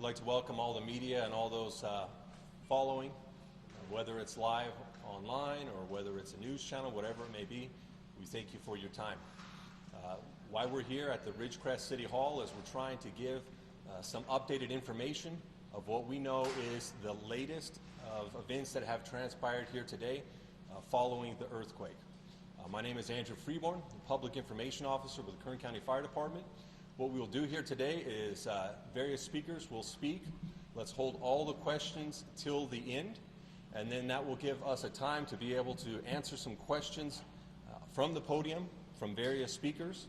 I'd like to welcome all the media and all those following, whether it's live online or whether it's a news channel, whatever it may be. We thank you for your time. Why we're here at the Ridgecrest City Hall is we're trying to give some updated information of what we know is the latest of events that have transpired here today following the earthquake. My name is Andrew Freeborn, Public Information Officer with the Kern County Fire Department. What we will do here today is various speakers will speak. Let's hold all the questions till the end, and then that will give us a time to be able to answer some questions from the podium, from various speakers.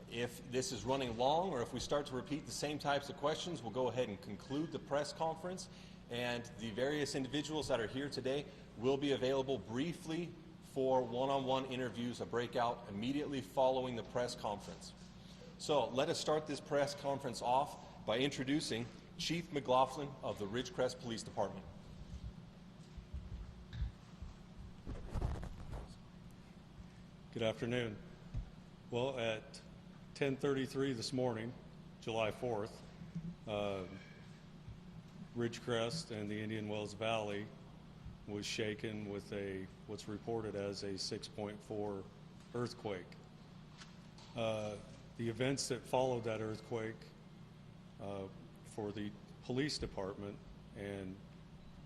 If this is running long or if we start to repeat the same types of questions, we'll go ahead and conclude the press conference, and the various individuals that are here today will be available briefly for one-on-one interviews, a breakout immediately following the press conference. So let us start this press conference off by introducing Chief Mclaughlin of the Ridgecrest Police Department. Good afternoon. Well, at 10:33 this morning, July 4th, Ridgecrest and the Indian Wells Valley was shaken with what's reported as a 6.4 earthquake. The events that followed that earthquake for the police department, and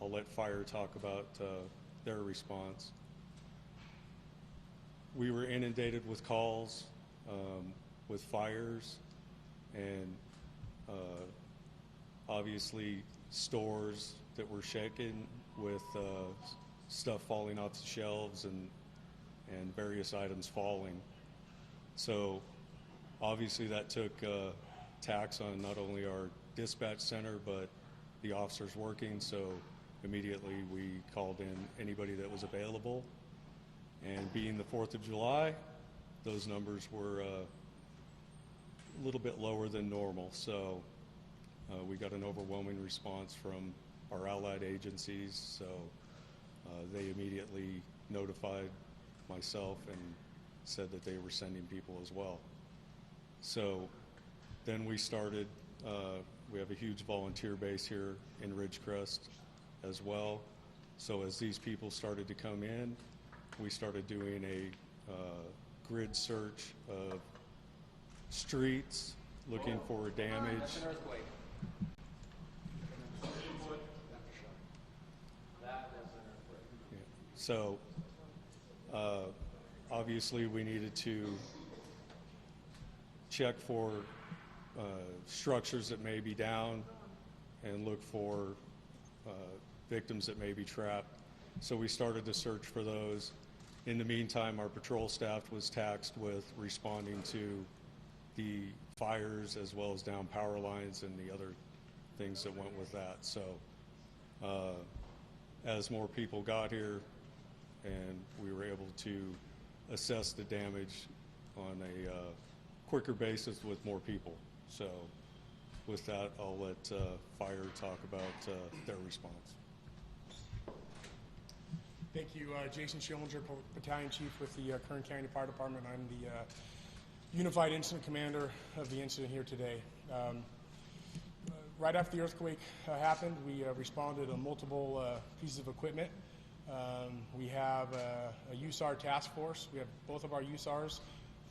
I'll let fire talk about their response. We were inundated with calls, with fires, and obviously stores that were shaken with stuff falling off the shelves and various items falling. So obviously that took tax on not only our dispatch center but the officers working, so immediately we called in anybody that was available. And being the 4th of July, those numbers were a little bit lower than normal, so we got an overwhelming response from our allied agencies, so they immediately notified myself and said that they were sending people as well. So then we started, we have a huge volunteer base here in Ridgecrest as well, so as these people started to come in, we started doing a grid search of streets, looking for damage. That's an earthquake. That is an earthquake. Yeah. So obviously we needed to check for structures that may be down and look for victims that may be trapped. So we started to search for those. In the meantime, our patrol staff was tasked with responding to the fires as well as down power lines and the other things that went with that. So as more people got here and we were able to assess the damage on a quicker basis with more people. So with that, I'll let fire talk about their response. Thank you, Jason Schillinger, Battalion Chief with the Kern County Fire Department. I'm the Unified Incident Commander of the incident here today. Right after the earthquake happened, we responded to multiple pieces of equipment. We have a USAR task force. We have both of our USARs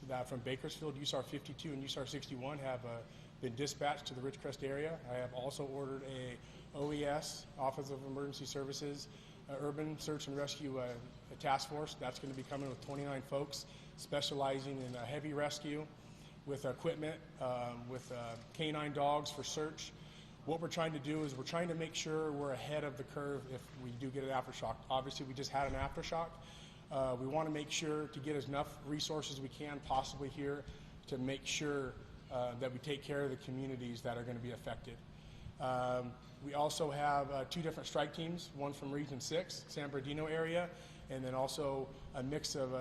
that from Bakersfield, USAR 52 and USAR 61 have been dispatched to the Ridgecrest area. I have also ordered a OES, Office of Emergency Services, Urban Search and Rescue Task Force. That's going to be coming with 29 folks specializing in heavy rescue with equipment, with canine dogs for search. What we're trying to do is we're trying to make sure we're ahead of the curve if we do get an aftershock. Obviously, we just had an aftershock. We want to make sure to get as enough resources we can possibly here to make sure that we take care of the communities that are going to be affected. We also have 2 different strike teams, one from Region 6, San Bernardino area, and then also a mix of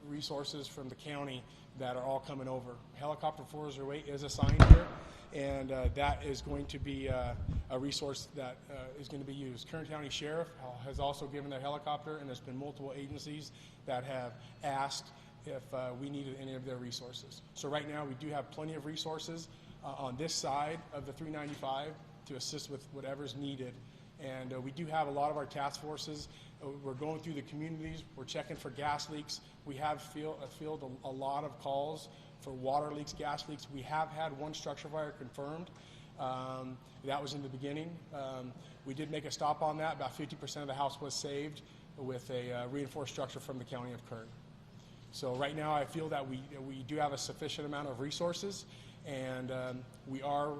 resources from the county that are all coming over. Helicopter 408 is assigned here, and that is going to be a resource that is going to be used. Kern County Sheriff has also given their helicopter, and there's been multiple agencies that have asked if we needed any of their resources. So right now we do have plenty of resources. on this side of the 395 to assist with whatever's needed. And we do have a lot of our task forces. We're going through the communities. We're checking for gas leaks. We have fielded a lot of calls for water leaks, gas leaks. We have had one structure fire confirmed. That was in the beginning. We did make a stop on that. About 50% of the house was saved with a reinforced structure from the County of Kern. So right now I feel that we do have a sufficient amount of resources, and we are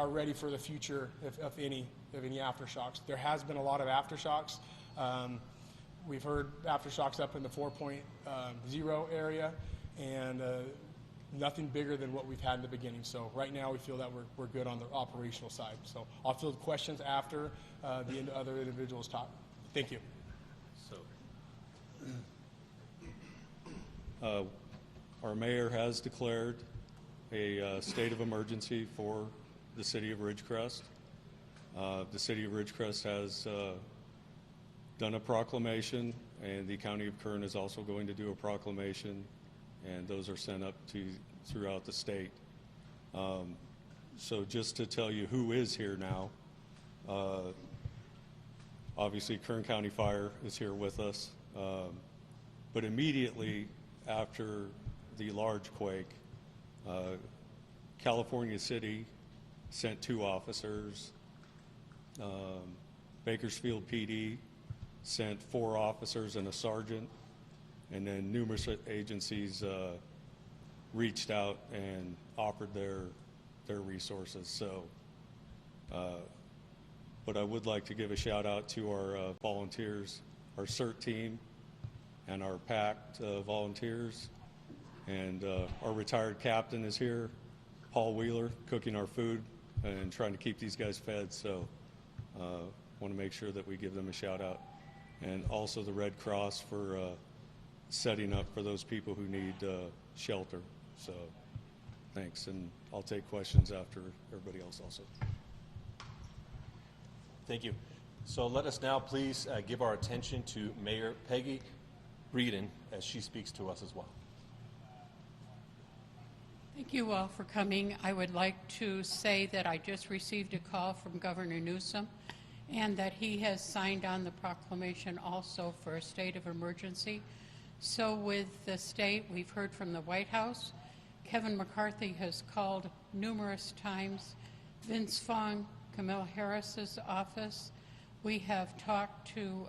ready for the future of any aftershocks. There has been a lot of aftershocks. We've heard aftershocks up in the 4.0 area, and nothing bigger than what we've had in the beginning. So right now we feel that we're good on the operational side. So I'll field questions after the other individuals talk. Thank you. Our mayor has declared a state of emergency for the city of Ridgecrest. The city of Ridgecrest has done a proclamation, and the county of Kern is also going to do a proclamation, and those are sent up throughout the state. So just to tell you who is here now, obviously Kern County Fire is here with us, but immediately after the large quake, California City sent 2 officers. Bakersfield PD sent 4 officers and a sergeant, and then numerous agencies reached out and offered their resources. So, but I would like to give a shout out to our volunteers, our CERT team, and our PACT volunteers, and our retired captain is here, Paul Wheeler, cooking our food and trying to keep these guys fed. So want to make sure that we give them a shout out, and also the Red Cross for setting up for those people who need shelter. So thanks, and I'll take questions after everybody else also. Thank you. So let us now please give our attention to Mayor Peggy Breeden as she speaks to us as well. Thank you all for coming. I would like to say that I just received a call from Governor Newsom, and that he has signed on the proclamation also for a state of emergency. So with the state, we've heard from the White House. Kevin McCarthy has called numerous times. Vince Fong, Camille Harris's office. We have talked to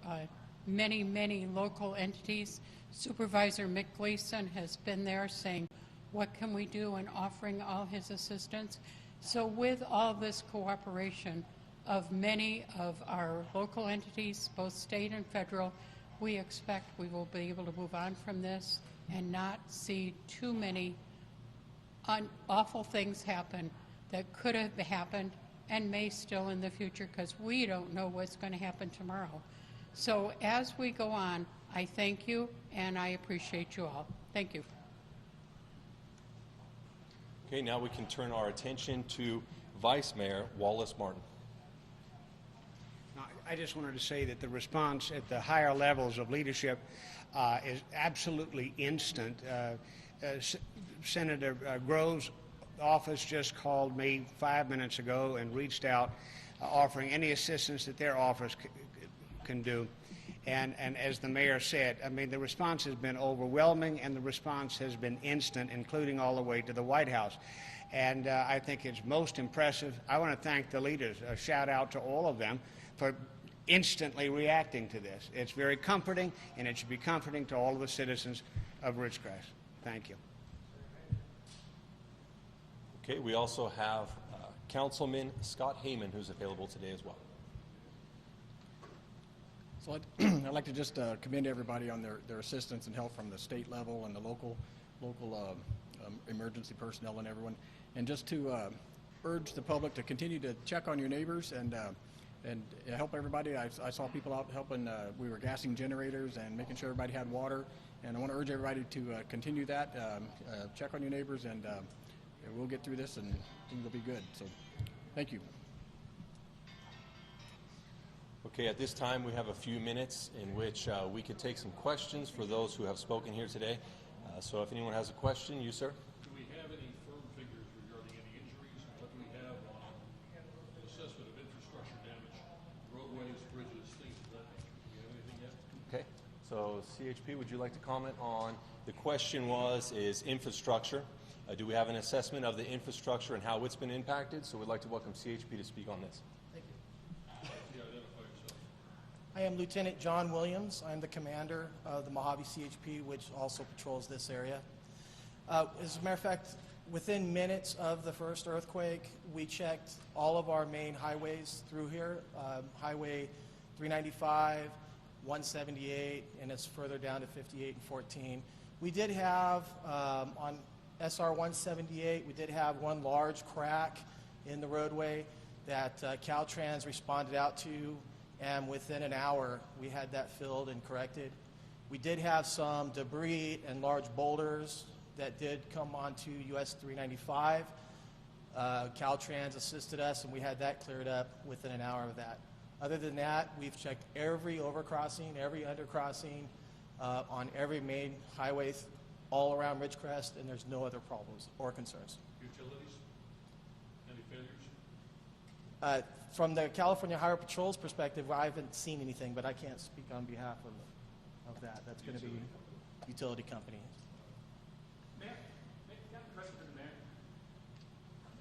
many, many local entities. Supervisor Mclaughlin has been there saying, what can we do, and offering all his assistance. So with all this cooperation of many of our local entities, both state and federal, we expect we will be able to move on from this and not see too many awful things happen that could have happened and may still in the future, because we don't know what's going to happen tomorrow. So as we go on, I thank you and I appreciate you all. Thank you. Okay, now we can turn our attention to Vice Mayor Wallace Martin. I just wanted to say that the response at the higher levels of leadership is absolutely instant. Senator Grove's office just called me 5 minutes ago and reached out, offering any assistance that their office can do. And as the mayor said, I mean, the response has been overwhelming, and the response has been instant, including all the way to the White House. And I think it's most impressive. I want to thank the leaders. A shout out to all of them for instantly reacting to this. It's very comforting, and it should be comforting to all of the citizens of Ridgecrest. Thank you. Okay, we also have Councilman Scott Heyman, who's available today as well. So I'd like to just commend everybody on their assistance and help from the state level and the local emergency personnel and everyone, and just to urge the public to continue to check on your neighbors and help everybody. I saw people out helping. We were gassing generators and making sure everybody had water, and I want to urge everybody to continue that. Check on your neighbors, and we'll get through this, and things will be good. So thank you. Okay, at this time we have a few minutes in which we could take some questions for those who have spoken here today. So if anyone has a question, you, sir? Do we have any firm figures regarding any So CHP, would you like to comment on, the question is infrastructure. Do we have an assessment of the infrastructure and how it's been impacted? So we'd like to welcome CHP to speak on this. Thank you. I am Lieutenant John Williams. I'm the commander of the Mojave CHP, which also patrols this area. As a matter of fact, within minutes of the first earthquake, we checked all of our main highways through here, Highway 395, 178, and it's further down to 58 and 14. We did have, on SR 178, we did have one large crack in the roadway that Caltrans responded out to, and within an hour, we had that filled and corrected. We did have some debris and large boulders that did come onto US 395. Caltrans assisted us, and we had that cleared up within an hour of that. Other than that, we've checked every overcrossing, every undercrossing on every main highway all around Ridgecrest, and there's no other problems or concerns. Utilities? Any failures? From the California Highway Patrol's perspective, I haven't seen anything, but I can't speak on behalf of that. That's going to be utility company. Mayor, got a question for the mayor.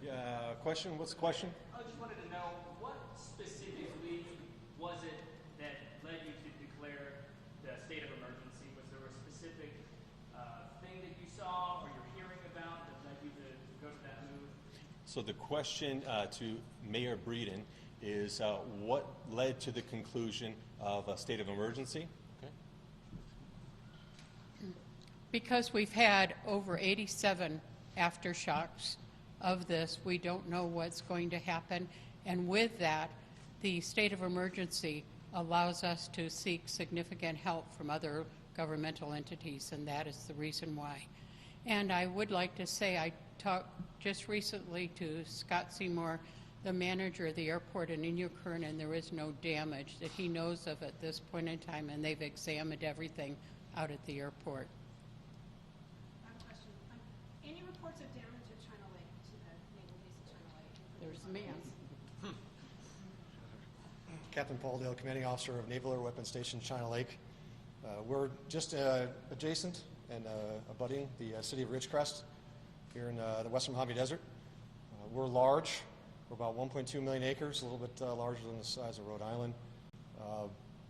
Yeah, question? What's the question? I just wanted to know, what specifically was it that led you to declare the state of emergency? Was there a specific thing that you saw or you're hearing about that led you to go to that move? So the question to Mayor Breeden is what led to the conclusion of a state of emergency? Okay. Because we've had over 87 aftershocks of this, we don't know what's going to happen. And with that, the state of emergency allows us to seek significant help from other governmental entities, and that is the reason why. And I would like to say I talked just recently to Scott Seymour, the manager of the airport in Inyokern, and there is no damage that he knows of at this point in time, and they've examined everything out at the airport. I have a question. Any reports of damage at China Lake, to the naval base at China Lake? There's a man. Captain Paul Dale, Commanding Officer of Naval Air Weapons Station, China Lake. We're just adjacent and abutting the city of Ridgecrest here in the western Mojave Desert. We're large. We're about 1.2 million acres, a little bit larger than the size of Rhode Island.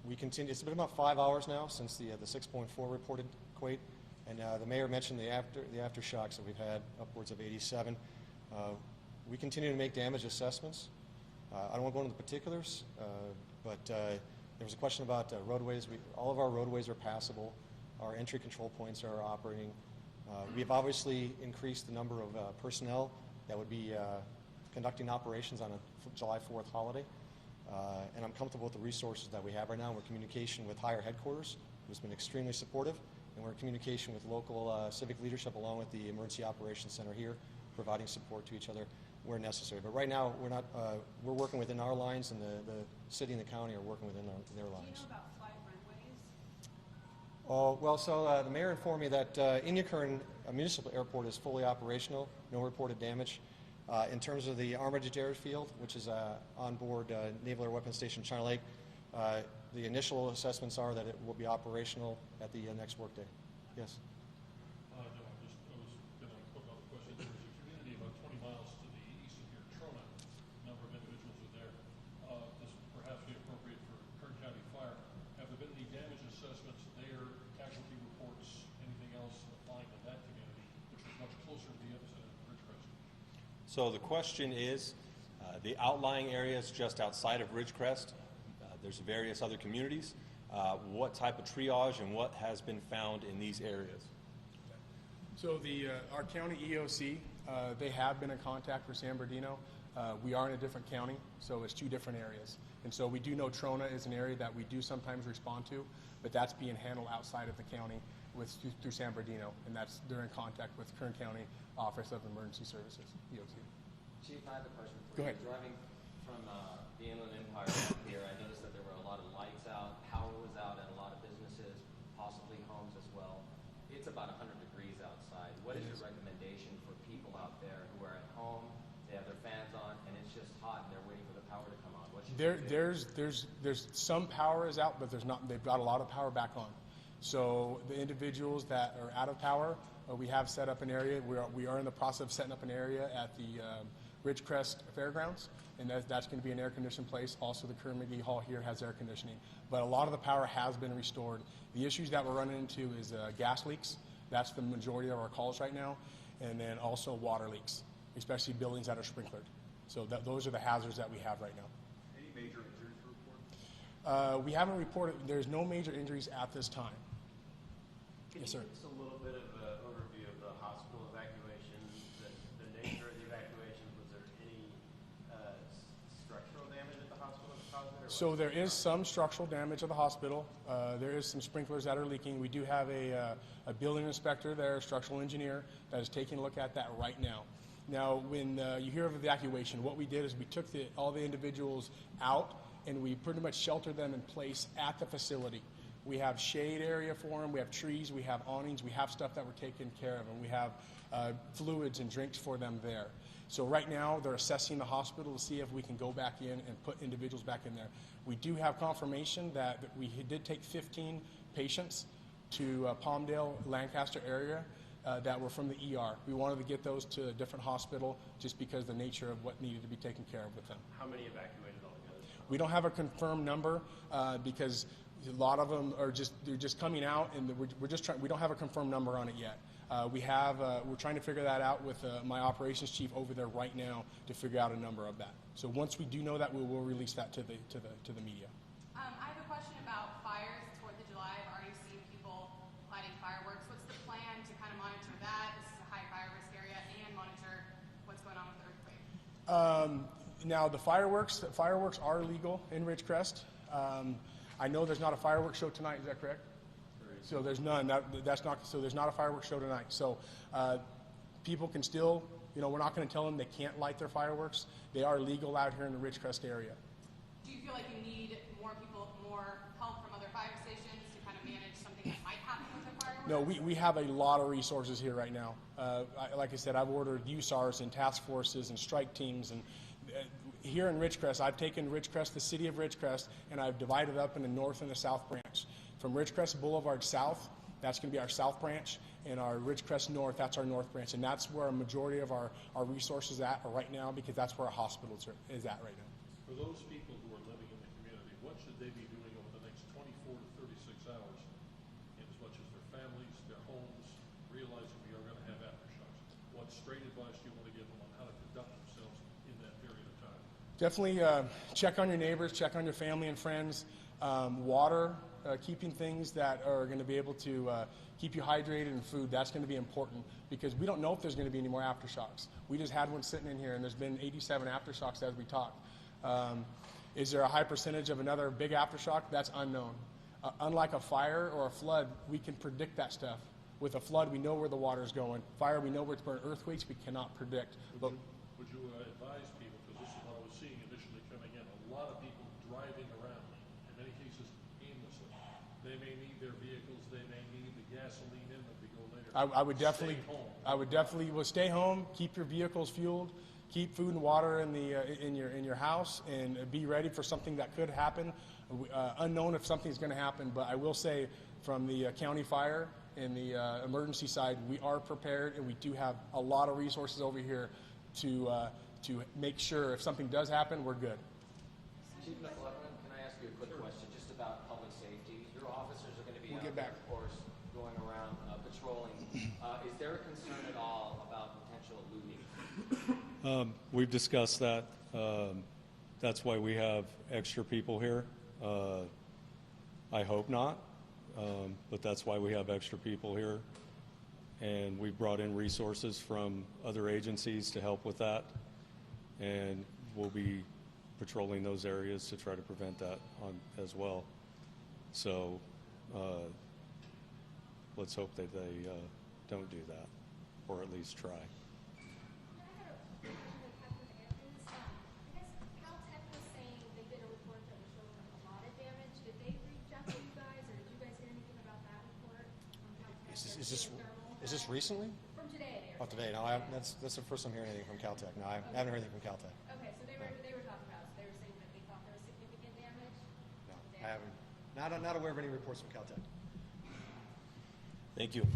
We continue. It's been about 5 hours now since the 6.4 reported quake, and the mayor mentioned the aftershocks that we've had, upwards of 87. We continue to make damage assessments. I don't want to go into the particulars, but there was a question about roadways. All of our roadways are passable. Our entry control points are operating. We have obviously increased the number of personnel that would be conducting operations on a July 4th holiday. And I'm comfortable with the resources that we have right now. We're in communication with higher headquarters, who's been extremely supportive, and we're in communication with local civic leadership along with the Emergency Operations Center here, providing support to each other where necessary. But right now, we're working within our lines, and the city and the county are working within their lines. Do you know about flight runways? Oh, well, so the mayor informed me that Inyokern Municipal Airport is fully operational, no reported damage. In terms of the Armitage Airfield, which is on board Naval Air Weapons Station China Lake, the initial assessments are that it will be operational at the next workday. Yes? No, I was going to put another question. There's a community about 20 miles to the east of here, Trona. A number of individuals are there. This would perhaps be appropriate for Kern County Fire. Have there been any damage assessments there, casualty reports, anything else applying to that community, which is much closer to the epicenter of Ridgecrest? So the question is, the outlying areas just outside of Ridgecrest, there's various other communities. What type of triage and what has been found in these areas? So our county EOC, they have been in contact with San Bernardino. We are in a different county, so it's two different areas. And so we do know Trona is an area that we do sometimes respond to, but that's being handled outside of the county through San Bernardino, and they're in contact with Kern County Office of Emergency Services, EOC. Chief, I have a question for Go you. ahead. Driving from the Inland Empire up here, I noticed that there were a lot of lights out, power was out at a lot of businesses, possibly homes as well. It's about 100 degrees outside. What is your recommendation for people out there who are at home, they have their fans on, and it's just hot and they're waiting for the power to come on? What should they do? There's some power is out, but there's not. They've got a lot of power back on. So the individuals that are out of power, we have set up an area. We are in the process of setting up an area at the Ridgecrest Fairgrounds, and that's going to be an air-conditioned place. Also, the Kerr-McGee Hall here has air conditioning. But a lot of the power has been restored. The issues that we're running into is gas leaks. That's the majority of our calls right now. And then also water leaks, especially buildings that are sprinklered. So those are the hazards that we have right now. Any major injuries to report? We haven't reported, there's no major injuries at this time. Yes, sir. Can you give us a little bit of an overview of the hospital evacuations, the nature of the evacuations? Was there any structural damage at the hospital that caused it? So there is some structural damage at the hospital. There is some sprinklers that are leaking. We do have a building inspector there, a structural engineer, that is taking a look at that right now. Now, when you hear of evacuation, what we did is we took all the individuals out and we pretty much sheltered them in place at the facility. We have shade area for them, we have trees, we have awnings, we have stuff that we're taking care of, and we have fluids and drinks for them there. So right now, they're assessing the hospital to see if we can go back in and put individuals back in there. We do have confirmation that we did take 15 patients to Palmdale, Lancaster area that were from the ER. We wanted to get those to a different hospital just because of the nature of what needed to be taken care of with them. How many evacuated altogether? We don't have a confirmed number because a lot of them are they're just coming out, and we're just trying. We don't have a confirmed number on it yet. We're trying to figure that out with my operations chief over there right now to figure out a number of that. So once we do know that, we will release that to the media. I have a question about fires. It's 4th of July. I've already seen people lighting fireworks. What's the plan to kind of monitor that? This is a high fire risk area, and monitor what's going on with the earthquake. Now the fireworks are legal in Ridgecrest. I know there's not a fireworks show tonight. Is that correct? So there's none. So there's not a fireworks show tonight. So people can still, we're not going to tell them they can't light their fireworks. They are legal out here in the Ridgecrest area. Do you feel like you need more help from other fire stations to kind of manage something that might happen with the fireworks? No, we have a lot of resources here right now. Like I said, I've ordered USARs and task forces and strike teams, and here in Ridgecrest, I've taken Ridgecrest, the city of Ridgecrest, and I've divided up in the north and the south branch. From Ridgecrest Boulevard south, that's going to be our south branch, and our Ridgecrest north, that's our north branch, and that's where a majority of our resources are right now, because that's where our hospital is at right now. For those people who are living in the community, what should they be doing over the next 24 to 36 hours, in as much as their families, their homes, realizing we are going to have aftershocks? What straight advice do you want to give them on how to conduct themselves in that period of time? Definitely check on your neighbors, check on your family and friends. Water, keeping things that are going to be able to keep you hydrated, and food, that's going to be important because we don't know if there's going to be any more aftershocks. We just had one sitting in here, and there's been 87 aftershocks as we talked. Is there a high percentage of another big aftershock? That's unknown. Unlike a fire or a flood, we can predict that stuff. With a flood, we know where the water is going. Fire, we know where it's burning. Earthquakes, we cannot predict. Would you advise people, because this is what I was seeing initially coming in, a lot of people driving around, in many cases aimlessly. They may need their vehicles, they may need the gasoline in them to go later. I would definitely, stay home, keep your vehicles fueled, keep food and water in your house, and be ready for something that could happen. Unknown if something's going to happen, but I will say from the county fire and the emergency side, we are prepared, and we do have a lot of resources over here to make sure if something does happen, we're good. Chief Mclaughlin, can I ask you a quick question just about public safety? Your officers are going to be We'll out get there, back. of course, going around patrolling. Is there a concern at all about potential looting? We've discussed that. That's why we have extra people here. I hope not, but that's why we have extra people here. And we've brought in resources from other agencies to help with that. And we'll be patrolling those areas to try to prevent that as well. So let's hope that they don't do that, or at least try. Is this recently? From today. Oh, today. No, that's the first I'm hearing anything from Caltech. No, I haven't heard anything from Caltech. Okay, so they were talking about. So they were saying that they thought there was significant damage. No, I haven't. Not aware of any reports from Caltech. Thank you.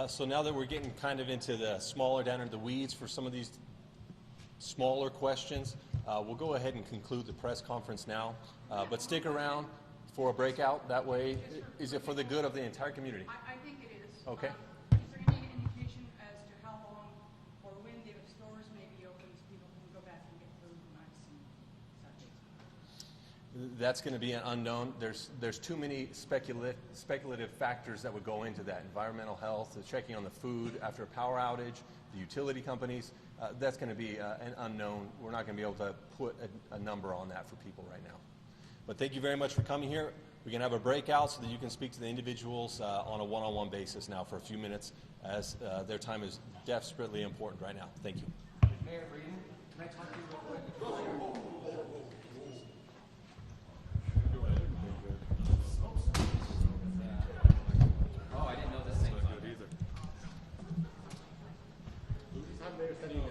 So now that we're getting kind of into the smaller, down into the weeds for some of these smaller questions, we'll go ahead and conclude the press conference now. But stick around for a breakout. That way, is it for the good of the entire community? I think it is. Okay. Is there any indication as to how long or when the stores may be open so people can go back and get food on ice and Saturdays? That's going to be an unknown. There's too many speculative factors that would go into that. Environmental health, the checking on the food after a power outage, the utility companies. That's going to be an unknown. We're not going to be able to put a number on that for people right now. But thank you very much for coming here. We can have a breakout so that you can speak to the individuals on a one-on-one basis now for a few minutes, as their time is desperately important right now. Thank you. Mayor Breeden, can I talk to you real quick? Oh, I didn't know this thing was on. I'm Mayor Sunny.